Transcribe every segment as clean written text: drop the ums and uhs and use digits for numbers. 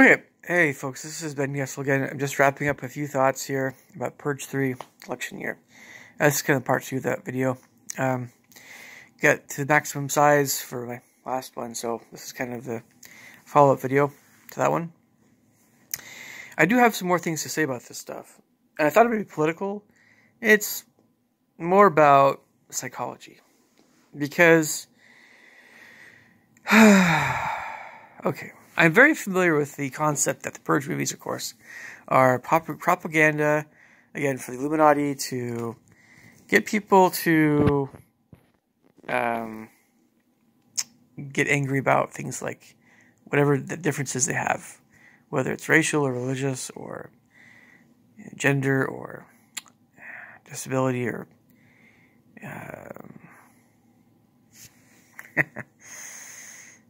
Okay, hey folks, this is Ben Gessel again. I'm just wrapping up a few thoughts here about Purge 3 election year. This is kind of part 2 of that video. Got to the maximum size for my last one, so this is kind of the follow-up video to that one. I do have some more things to say about this stuff, and I thought it would be political. It's more about psychology, because okay, I'm very familiar with the concept that the Purge movies, of course, are propaganda, again, for the Illuminati to get people to get angry about things like whatever the differences they have, whether it's racial or religious or gender or disability or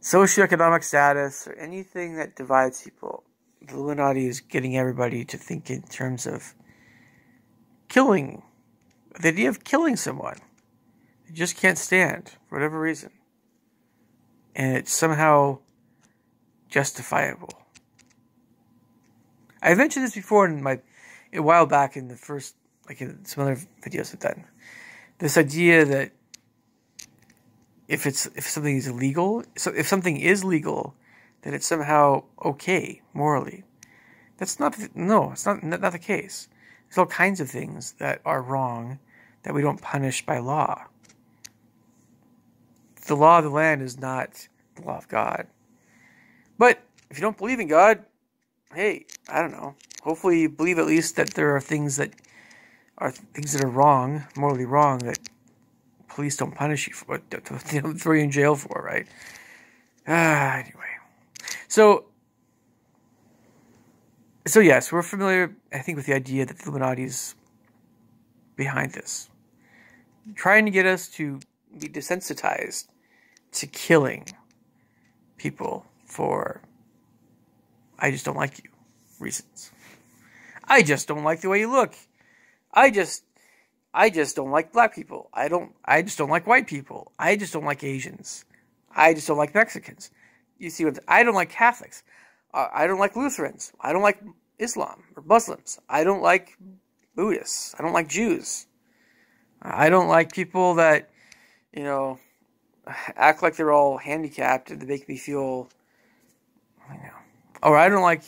socioeconomic status or anything that divides people. The Illuminati is getting everybody to think in terms of killing. The idea of killing someone. They just can't stand for whatever reason. And it's somehow justifiable. I mentioned this before a while back in the first, like in some other videos I've done. This idea that if something is illegal, so if something is legal, then it's somehow okay morally. That's not it's not the case. There's all kinds of things that are wrong that we don't punish by law. The law of the land is not the law of God. But if you don't believe in God, hey, I don't know. Hopefully you believe at least that there are things that are wrong, morally wrong, that police don't punish you for, throw you in jail for, right? Anyway. So yes, we're familiar, I think, with the idea that the Illuminati is behind this. Trying to get us to be desensitized to killing people for I just don't like you reasons. I just don't like the way you look. I just don't like black people. I just don't like white people. I just don't like Asians. I just don't like Mexicans. You see I don't like Catholics. I don't like Lutherans. I don't like Islam or Muslims. I don't like Buddhists. I don't like Jews. I don't like people that, act like they're all handicapped and they make me feel, Or I don't like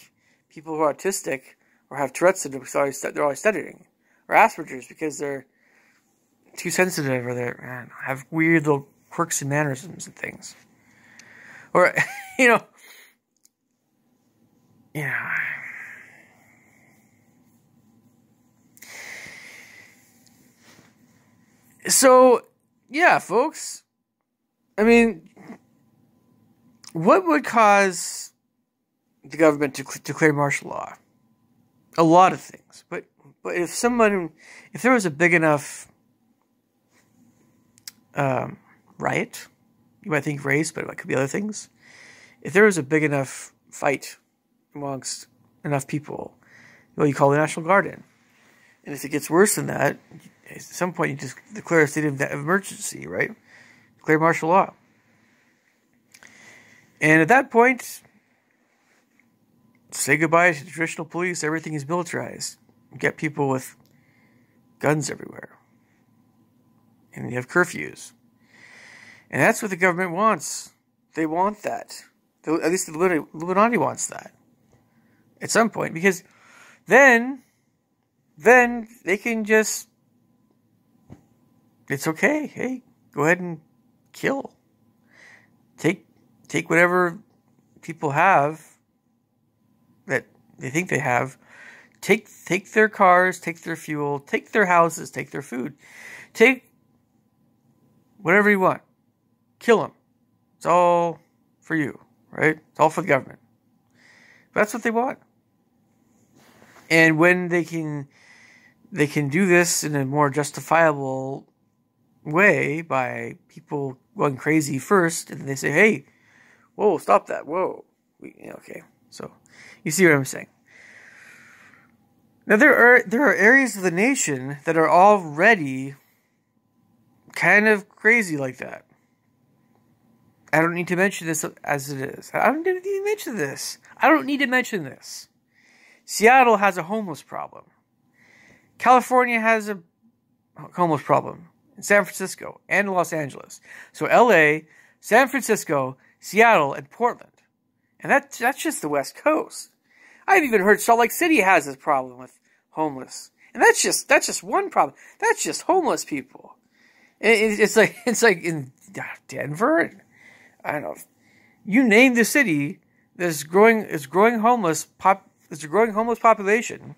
people who are autistic or have Tourette's syndrome because they're always stuttering. Or Asperger's because they're too sensitive or they have weird little quirks and mannerisms and things. Or, So, yeah, folks. I mean, what would cause the government to declare martial law? A lot of things. But if there was a big enough riot, you might think race, but it could be other things. If there was a big enough fight amongst enough people, you call the National Guard in. And if it gets worse than that, at some point you just declare a state of emergency, right? Declare martial law. And at that point, say goodbye to the traditional police. Everything is militarized. Get people with guns everywhere. And you have curfews. And that's what the government wants. They want that. At least the Illuminati wants that. At some point. Because then they can just, it's okay. Hey, go ahead and kill. Take whatever people have that they think they have. Take their cars, take their fuel, take their houses, take their food. Take whatever you want. Kill them. It's all for you, right? It's all for the government. But that's what they want. And when they can do this in a more justifiable way by people going crazy first, and they say, hey, whoa, stop that, whoa. Okay, so you see what I'm saying. Now, there are areas of the nation that are already kind of crazy like that. I don't need to mention this as it is. I don't need to mention this. I don't need to mention this. Seattle has a homeless problem. California has a homeless problem. In San Francisco and Los Angeles. So LA, San Francisco, Seattle, and Portland. And that's just the West Coast. I've even heard Salt Lake City has this problem with homeless. And that's just one problem. That's just homeless people. It's like in Denver. I don't know. You name the city, there's a growing homeless population.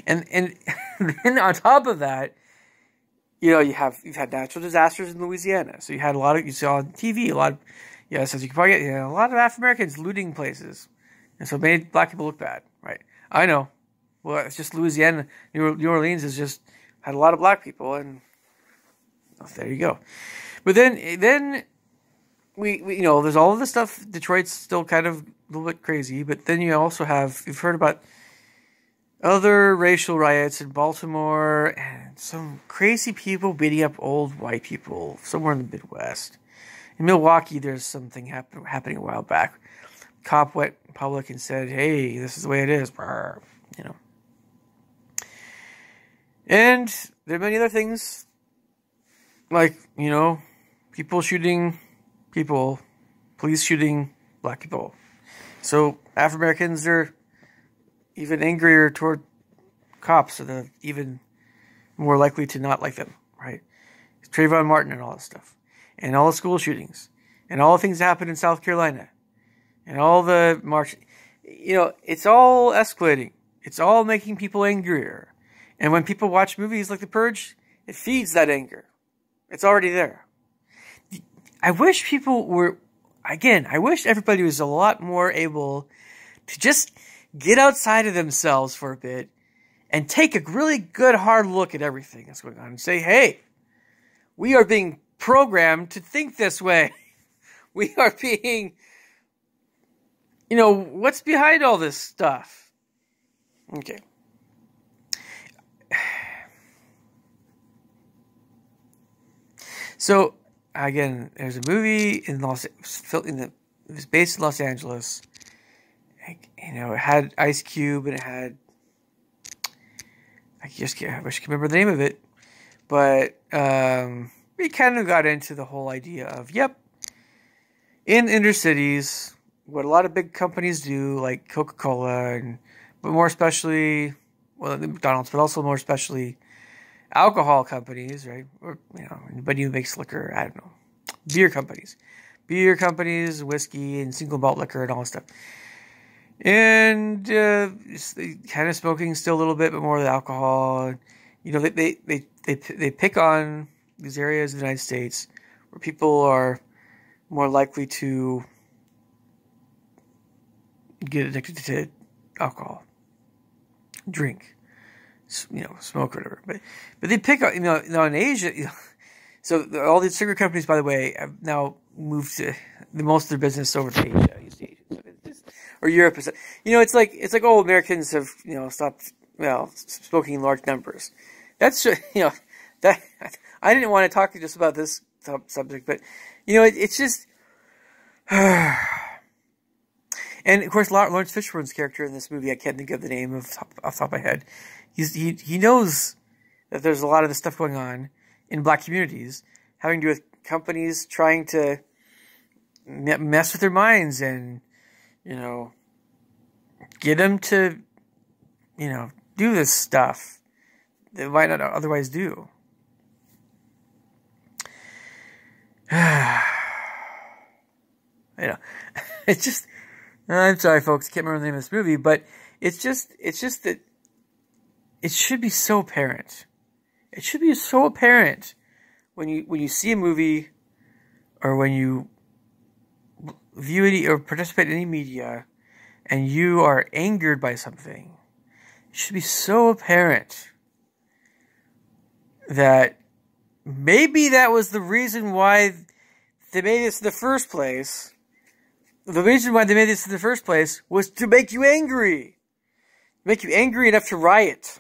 And then on top of that, you know, you've had natural disasters in Louisiana. So you saw on TV a lot of, so you can probably get, a lot of African Americans looting places. And so it made black people look bad, right? I know. Well, it's just Louisiana. New Orleans has just had a lot of black people, and there you go. But then we there's all of this stuff. Detroit's still kind of a little bit crazy, but then you've heard about other racial riots in Baltimore and some crazy people beating up old white people somewhere in the Midwest. In Milwaukee, there's something happening a while back. Cop went public and said, "Hey, this is the way it is." And there are many other things, like, people shooting people, police shooting black people. So African Americans are even angrier toward cops, so they're even more likely to not like them, right? Trayvon Martin and all this stuff. And all the school shootings. And all the things that happened in South Carolina. And all the march. It's all escalating. It's all making people angrier. And when people watch movies like The Purge, it feeds that anger. It's already there. I wish everybody was a lot more able to just get outside of themselves for a bit and take a really good hard look at everything that's going on and say, hey, we are being programmed to think this way. We are being, what's behind all this stuff? Okay. So, again, there's a movie it was based in Los Angeles. It had Ice Cube and it had, I wish I could remember the name of it, but we kind of got into the whole idea of, in inner cities, what a lot of big companies do, like Coca-Cola, but more especially, McDonald's, but also more especially alcohol companies, right? Or, anybody who makes liquor, I don't know. Beer companies, whiskey, and single malt liquor and all that stuff. And kind of smoking still a little bit, but more of the alcohol. They pick on these areas of the United States where people are more likely to get addicted to alcohol, drink, smoke or whatever. But they pick on, in Asia, so all these cigarette companies, by the way, have now moved most of their business over to Asia, East Asia. Or Europe. It's like, Americans have, stopped, smoking in large numbers. That's, that, I didn't want to talk to you just about this subject, but, it's just, and of course, Lawrence Fishburne's character in this movie, I can't think of the name off the top of my head. He knows that there's a lot of this stuff going on in black communities, having to do with companies trying to mess with their minds and, get them to, do this stuff they might not otherwise do. It's just, I'm sorry, folks, I can't remember the name of this movie, but it's just that it should be so apparent. It should be so apparent when you see a movie or when you view any or participate in any media and you are angered by something. It should be so apparent that maybe that was the reason why they made this in the first place. The reason why they made this in the first place was to make you angry. Make you angry enough to riot.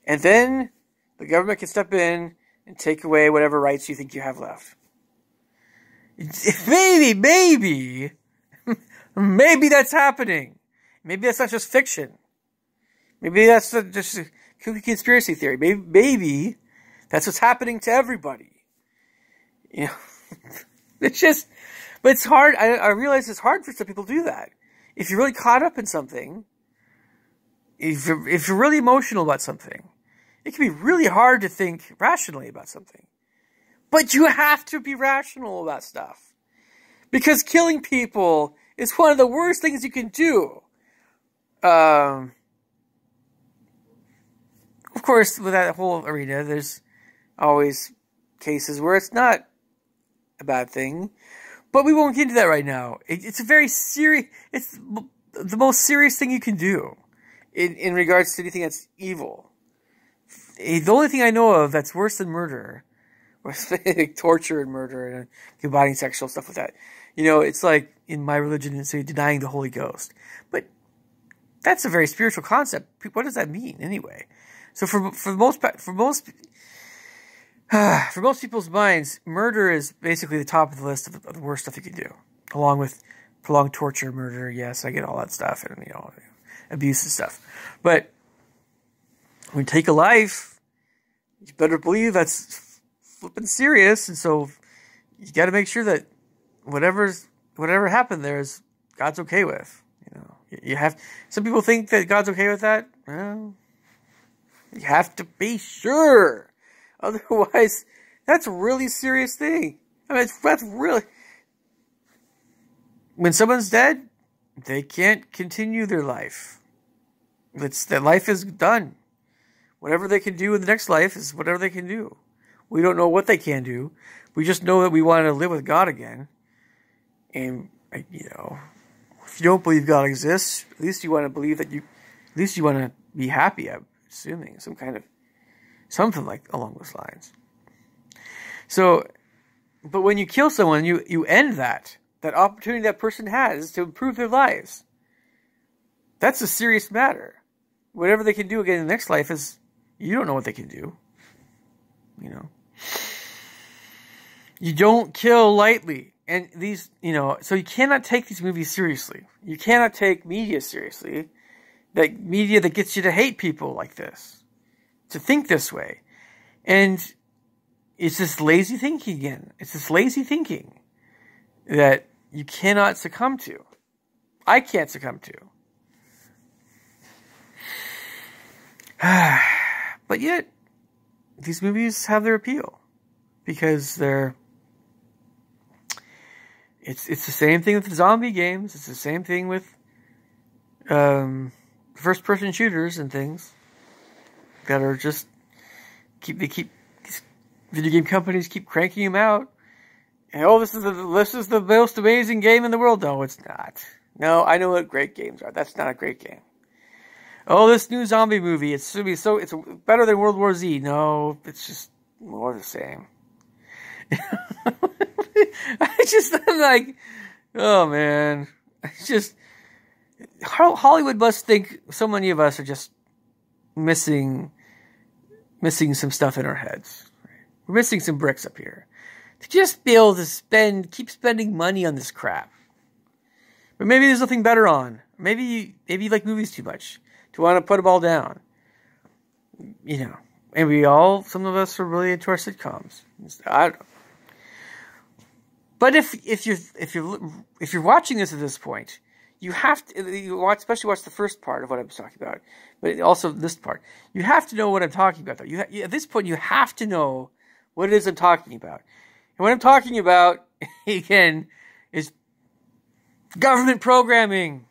And then the government can step in and take away whatever rights you think you have left. Maybe that's happening. Maybe that's not just fiction. Maybe that's just a conspiracy theory. Maybe that's what's happening to everybody. You know, it's just, but it's hard. I realize it's hard for some people to do that. If you're really caught up in something, if you're really emotional about something, it can be really hard to think rationally about something. But you have to be rational about stuff. Because killing people is one of the worst things you can do. Of course, with that whole arena, there's always cases where it's not a bad thing. But we won't get into that right now. It's a very serious, it's the most serious thing you can do in regards to anything that's evil. The only thing I know of that's worse than murder, like torture and murder and combining sexual stuff with that. You know, it's like in my religion, it's denying the Holy Ghost. But that's a very spiritual concept. What does that mean anyway? So for most people's minds, murder is basically the top of the list of the worst stuff you can do, along with prolonged torture, murder. Yes, I get all that stuff, and abuse and stuff. But when you take a life, you better believe that's flipping serious, and so you got to make sure that whatever happened there is God's okay with. You have some people think that God's okay with that. Well, you have to be sure. Otherwise, that's a really serious thing. I mean, that's really... When someone's dead, they can't continue their life. That life is done. Whatever they can do in the next life is whatever they can do. We don't know what they can do. We just know that we want to live with God again. And, if you don't believe God exists, at least you want to believe that at least you want to be happy, I'm assuming. Something like along those lines. So, but when you kill someone, you end that opportunity that person has to improve their lives. That's a serious matter. Whatever they can do again in the next life is, you don't know what they can do. You don't kill lightly. And these, so you cannot take these movies seriously. You cannot take media seriously. That media that gets you to hate people like this. To think this way. And it's this lazy thinking again. It's this lazy thinking that you cannot succumb to. I can't succumb to. But yet, these movies have their appeal. Because it's the same thing with the zombie games. It's the same thing with first-person shooters and things that are just these video game companies keep cranking them out. And this is the most amazing game in the world. No, it's not. No, I know what great games are. That's not a great game. Oh, this new zombie movie, it's better than World War Z. No, it's just more the same. I'm like, oh man. Hollywood must think so many of us are just missing some stuff in our heads. We're missing some bricks up here. To just be able to keep spending money on this crap. But maybe there's nothing better on. Maybe you like movies too much to want to put them all down. And some of us are really into our sitcoms. I don't know. But if you're watching this at this point, you have to especially watch the first part of what I'm talking about, but also this part. You have to know what I'm talking about, though. At this point, you have to know what it is I'm talking about. And what I'm talking about, again, is government programming.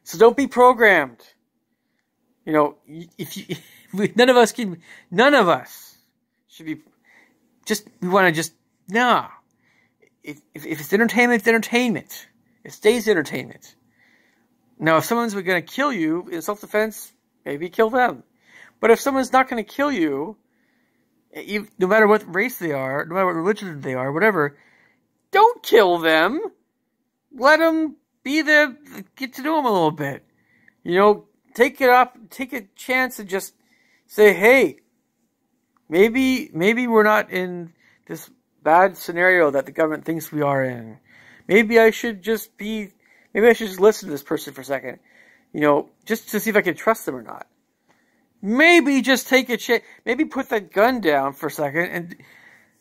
So don't be programmed. None of us should be. We want to just no. If it's entertainment, it's entertainment. It stays entertainment. Now, if someone's going to kill you in self-defense, maybe kill them. But if someone's not going to kill you, no matter what race they are, no matter what religion they are, whatever, don't kill them. Let them be there. Get to know them a little bit. Take a chance and just say, hey, maybe we're not in this bad scenario that the government thinks we are in. Maybe I should just listen to this person for a second. Just to see if I can trust them or not. Maybe just take a chance. Maybe put that gun down for a second.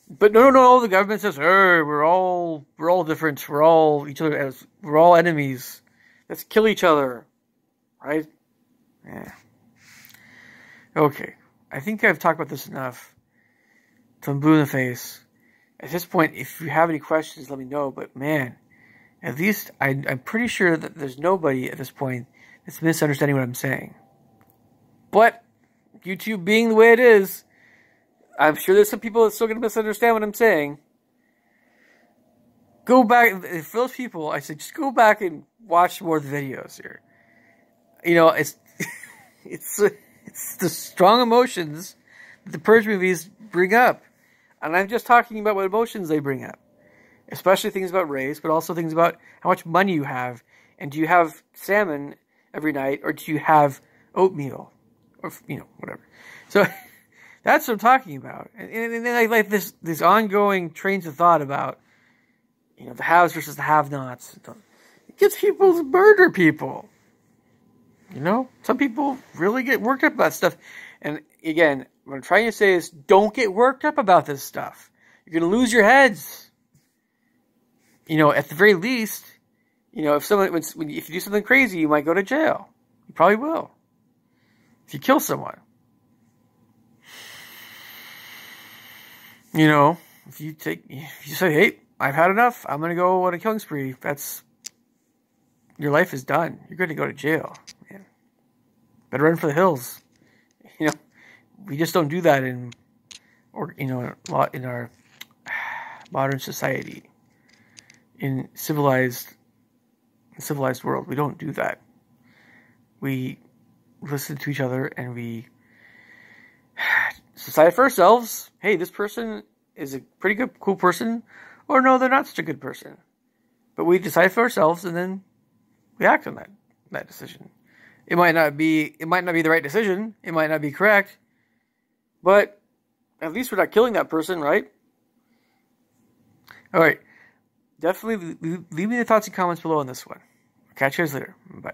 But no. The government says, "Hey, we're all different. We're all each other. We're all enemies. Let's kill each other." Right? Yeah. Okay. I think I've talked about this enough. So I'm blue in the face. At this point, if you have any questions, let me know. But man, at least I'm pretty sure that there's nobody at this point that's misunderstanding what I'm saying. But YouTube being the way it is, I'm sure there's some people that's still going to misunderstand what I'm saying. Go back, for those people, I said just go back and watch more of the videos here. It's the strong emotions that the Purge movies bring up. And I'm just talking about what emotions they bring up. Especially things about race, but also things about how much money you have. And do you have salmon every night, or do you have oatmeal? Or, whatever. So, that's what I'm talking about. And then I like this ongoing trains of thought about, the haves versus the have-nots. It gets people to murder people. Some people really get worked up about stuff. And again, what I'm trying to say is don't get worked up about this stuff. You're going to lose your heads. At the very least, if you do something crazy, you might go to jail. You probably will. If you kill someone. If you say, hey, I've had enough, I'm going to go on a killing spree, your life is done. You're going to go to jail. Man. Better run for the hills. We just don't do that in our modern society. In civilized world, we don't do that. We listen to each other and we decide for ourselves, hey, this person is a pretty good, cool person, or no, they're not such a good person. But we decide for ourselves and then we act on that decision. It might not be the right decision. It might not be correct. But at least we're not killing that person, right? All right. Definitely leave me your thoughts and comments below on this one. Catch you guys later. Bye.